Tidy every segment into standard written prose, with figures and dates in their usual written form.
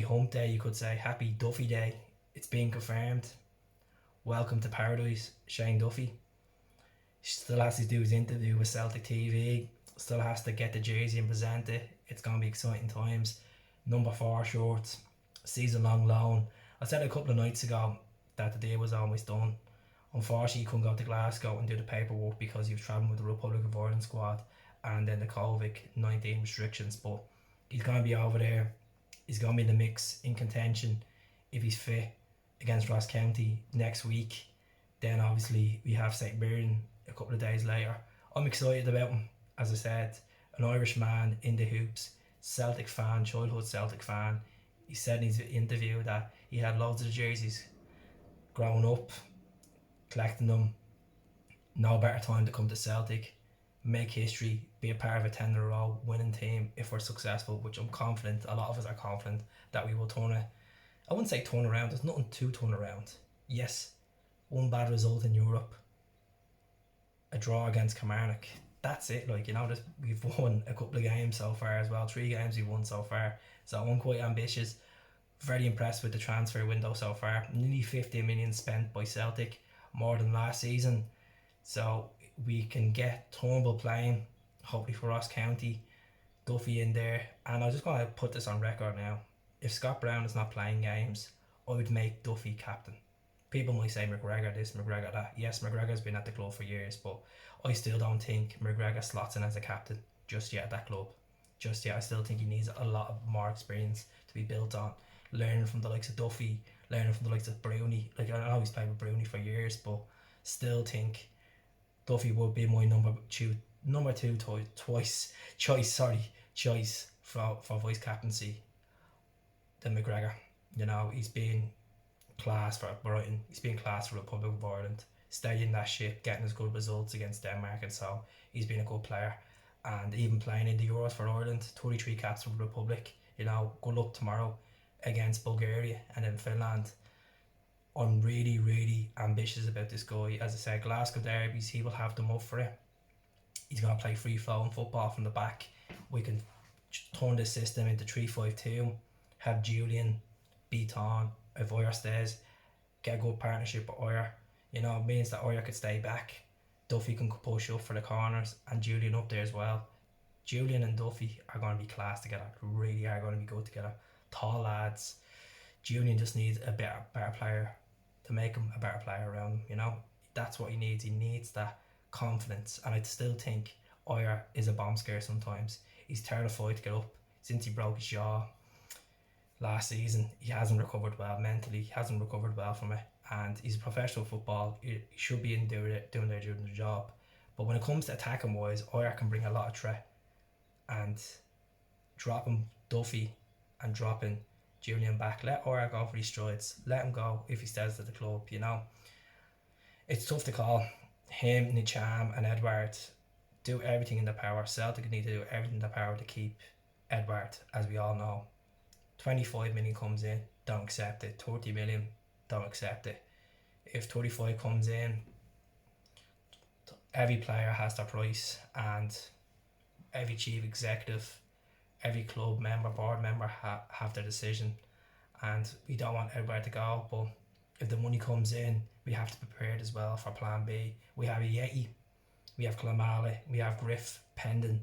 hump day, you could say. Happy Duffy Day. It's been confirmed. Welcome to paradise, Shane Duffy. Still has to do his interview with Celtic TV. Still has to get the jersey and present it. It's going to be exciting times. Number 4 shorts, season long loan. I said a couple of nights ago that the deal was almost done. Unfortunately, he couldn't go to Glasgow and do the paperwork because he was travelling with the Republic of Ireland squad and then the COVID-19 restrictions. But he's going to be over there. He's going to be in the mix, in contention, if he's fit, against Ross County next week. Then obviously we have St Mirren a couple of days later. I'm excited about him. As I said, an Irish man in the hoops, Celtic fan, childhood Celtic fan. He said in his interview that he had loads of the jerseys growing up, collecting them. No better time to come to Celtic, make history, be a part of a 10-in-a-row winning team if we're successful, which I'm confident, a lot of us are confident that we will turn it. I wouldn't say turn around, there's nothing to turn around. Yes, one bad result in Europe, a draw against Kilmarnock. That's it. We've won a couple of games so far as well. 3 games we've won so far. So I'm quite ambitious. Very impressed with the transfer window so far. Nearly 50 million spent by Celtic, more than last season. So we can get Turnbull playing, hopefully for Ross County, Duffy in there. And I'm just going to put this on record now. If Scott Brown is not playing games, I would make Duffy captain. People might say McGregor this, McGregor that. Yes, McGregor's been at the club for years, but I still don't think McGregor slots in as a captain just yet at that club. Just yet. I still think he needs a lot of more experience to be built on. Learning from the likes of Duffy, learning from the likes of Brownie. I know he's played with Brownie for years, but still think Duffy would be my number two choice for vice captaincy than McGregor. He's been class for Brighton, he's been class for the Republic of Ireland, steadying that ship, getting us good results against Denmark, and so he's been a good player. And even playing in the Euros for Ireland, 33 caps for the Republic. Good luck tomorrow against Bulgaria and then Finland. I'm really, really ambitious about this guy. As I said, Glasgow derbies, he will have them up for it. He's going to play free flowing football from the back. We can turn this system into 3-5-2, have Julian beat on, if Oyer stays, get a good partnership with Oyer. It means that Oyer could stay back, Duffy can push up for the corners, and Julian up there as well. Julian and Duffy are going to be class together, really are going to be good together. Tall lads. Julian just needs a better player to make him a better player around him. That's what he needs. He needs that confidence, and I still think Oyer is a bomb scare sometimes. He's terrified to get up since he broke his jaw last season. He hasn't recovered well mentally, he hasn't recovered well from it, and he's a professional football. He should be in doing their job. But when it comes to attacking wise, Oyer can bring a lot of threat, and dropping Duffy and dropping Julian back, let Oyer go for his strides, let him go if he stays at the club. It's tough to call. Him, Nicham and Edward do everything in their power. Celtic need to do everything in their power to keep Edward, as we all know. 25 million comes in, don't accept it. 30 million, don't accept it. If 35 comes in, every player has their price, and every chief executive, every club member, board member have their decision. And we don't want everybody to go, but if the money comes in, we have to be prepared as well for plan B. We have Yeti, we have Klamale, we have Griff, Pendon.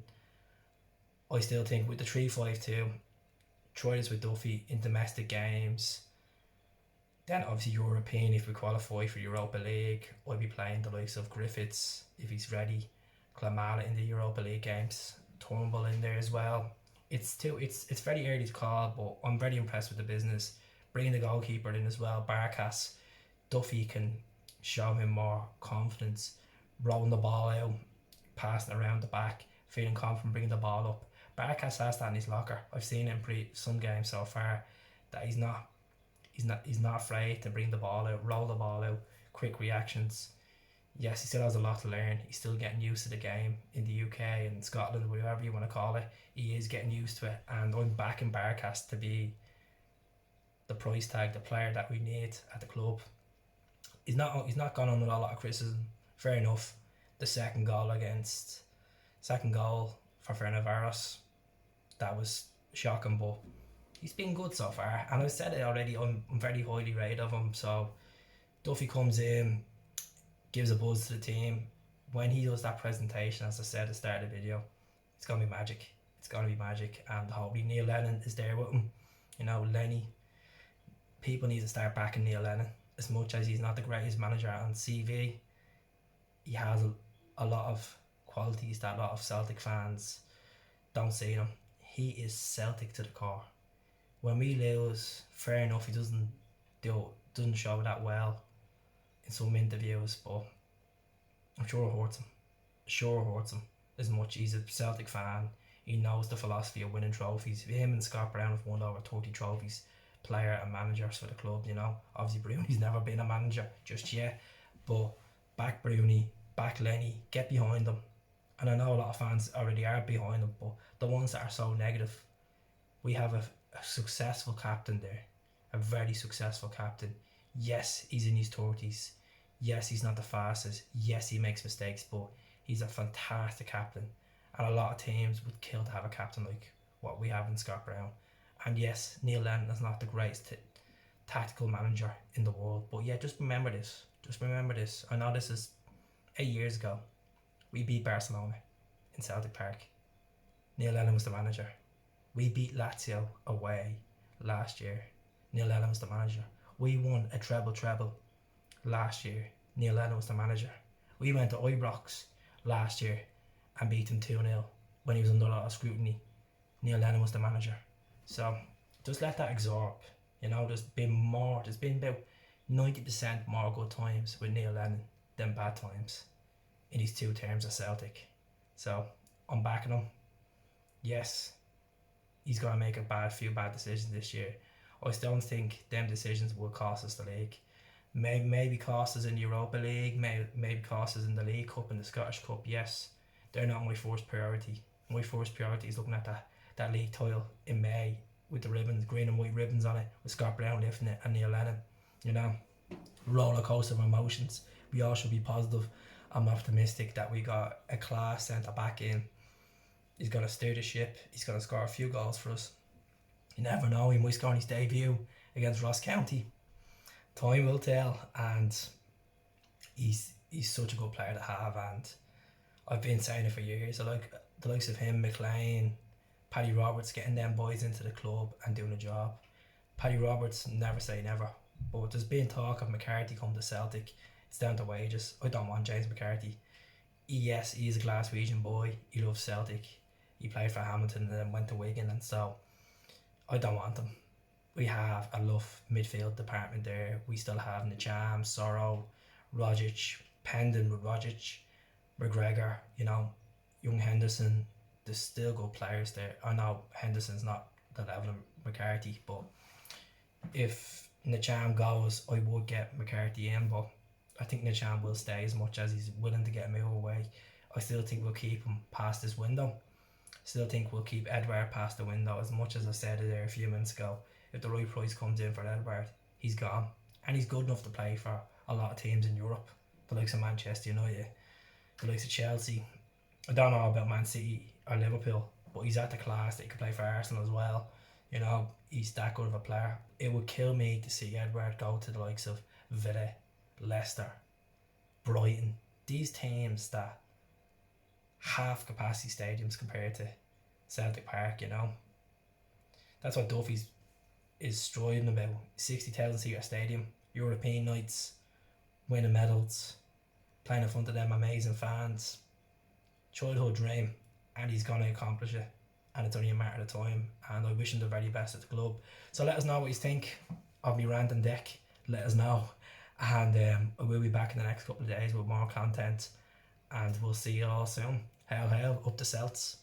I still think with the 3-5-2, try this with Duffy in domestic games. Then obviously European, if we qualify for Europa League, I'll be playing the likes of Griffiths if he's ready, Klamala in the Europa League games, Turnbull in there as well. It's very early to call, but I'm very impressed with the business. Bringing the goalkeeper in as well, Barkas. Duffy can show him more confidence, rolling the ball out, passing around the back, feeling confident, bringing the ball up. Barkas has that in his locker. I've seen him some games so far that he's not afraid to bring the ball out, roll the ball out, quick reactions. Yes, he still has a lot to learn. He's still getting used to the game in the UK and Scotland, whatever you want to call it. He is getting used to it, and I'm backing Barkas to be the price tag, the player that we need at the club. He's not gone under a lot of criticism. Fair enough. The second goal for Ferencváros, that was shocking, but he's been good so far, and I've said it already. I'm very highly rated of him. So Duffy comes in, gives a buzz to the team. When he does that presentation, as I said at the start of the video, it's gonna be magic. It's gonna be magic, and hopefully Neil Lennon is there with him. You know, Lenny. People need to start backing Neil Lennon. As much as he's not the greatest manager on CV, he has a lot of qualities that a lot of Celtic fans don't see him. He is Celtic to the core. When we lose, fair enough, he doesn't show that well in some interviews, but I'm sure it hurts him. Sure it hurts him as much. He's a Celtic fan. He knows the philosophy of winning trophies. Him and Scott Brown have won over 30 trophies, player and managers for the club, you know. Obviously Bruni's never been a manager just yet, but back Bruni, back Lenny, get behind them. And I know a lot of fans already are behind them, but the ones that are so negative, we have a successful captain there, a very successful captain. Yes, he's in his 30s. Yes, he's not the fastest. Yes, he makes mistakes, but he's a fantastic captain. And a lot of teams would kill to have a captain like what we have in Scott Brown. And yes, Neil Lennon is not the greatest tactical manager in the world, but yeah, just remember this. Just remember this. I know this is 8 years ago. We beat Barcelona in Celtic Park. Neil Lennon was the manager. We beat Lazio away last year. Neil Lennon was the manager. We won a treble last year. Neil Lennon was the manager. We went to Ibrox last year and beat him 2-0 when he was under a lot of scrutiny. Neil Lennon was the manager. So just let that absorb. You know, there's been about 90% more good times with Neil Lennon than bad times in his 2 terms at Celtic. So I'm backing him. Yes, he's going to make a few bad decisions this year. I still don't think them decisions will cost us the league. Maybe cost us in the Europa League, maybe cost us in the League Cup and the Scottish Cup. Yes, they're not my first priority. My first priority is looking at that league title in May with the ribbons, green and white ribbons on it, with Scott Brown lifting it and Neil Lennon. You know, roller coaster of emotions. We all should be positive. I'm optimistic that we got a class centre back in. He's going to steer the ship. He's going to score a few goals for us. You never know, he might score on his debut against Ross County. Time will tell, and he's such a good player to have, and I've been saying it for years. I like the likes of him, McLean, Paddy Roberts, getting them boys into the club and doing a job. Paddy Roberts, never say never, but there's been talk of McCarthy come to Celtic. It's down to wages. I don't want James McCarthy. Yes, he is a Glaswegian boy. He loves Celtic. He played for Hamilton and then went to Wigan, and so I don't want him. We have a rough midfield department there. We still have Nacham, Sorrow, Rogic, Pendon with Rogic, McGregor, you know, young Henderson. There's still good players there. I know Henderson's not the level of McCarthy, but if Nacham goes, I would get McCarthy in, but I think Nacham will stay as much as he's willing to get a move away. I still think we'll keep him past this window. Still think we'll keep Edouard past the window, as much as I said it there a few minutes ago. If the right price comes in for Edouard, he's gone. And he's good enough to play for a lot of teams in Europe. The likes of Manchester United, the likes of Chelsea. I don't know about Man City or Liverpool, but he's at the class that he could play for Arsenal as well. You know, he's that good of a player. It would kill me to see Edouard go to the likes of Villa, Leicester, Brighton. These teams that half capacity stadiums compared to Celtic Park, you know. That's what Duffy's is striding about. 60,000 seater stadium, European nights, winning medals, playing in front of them amazing fans. Childhood dream, and he's going to accomplish it, and it's only a matter of time, and I wish him the very best at the club. So let us know what you think of me random deck. Let us know, and I will be back in the next couple of days with more content, and we'll see you all soon. Hail, hail, up the Celts.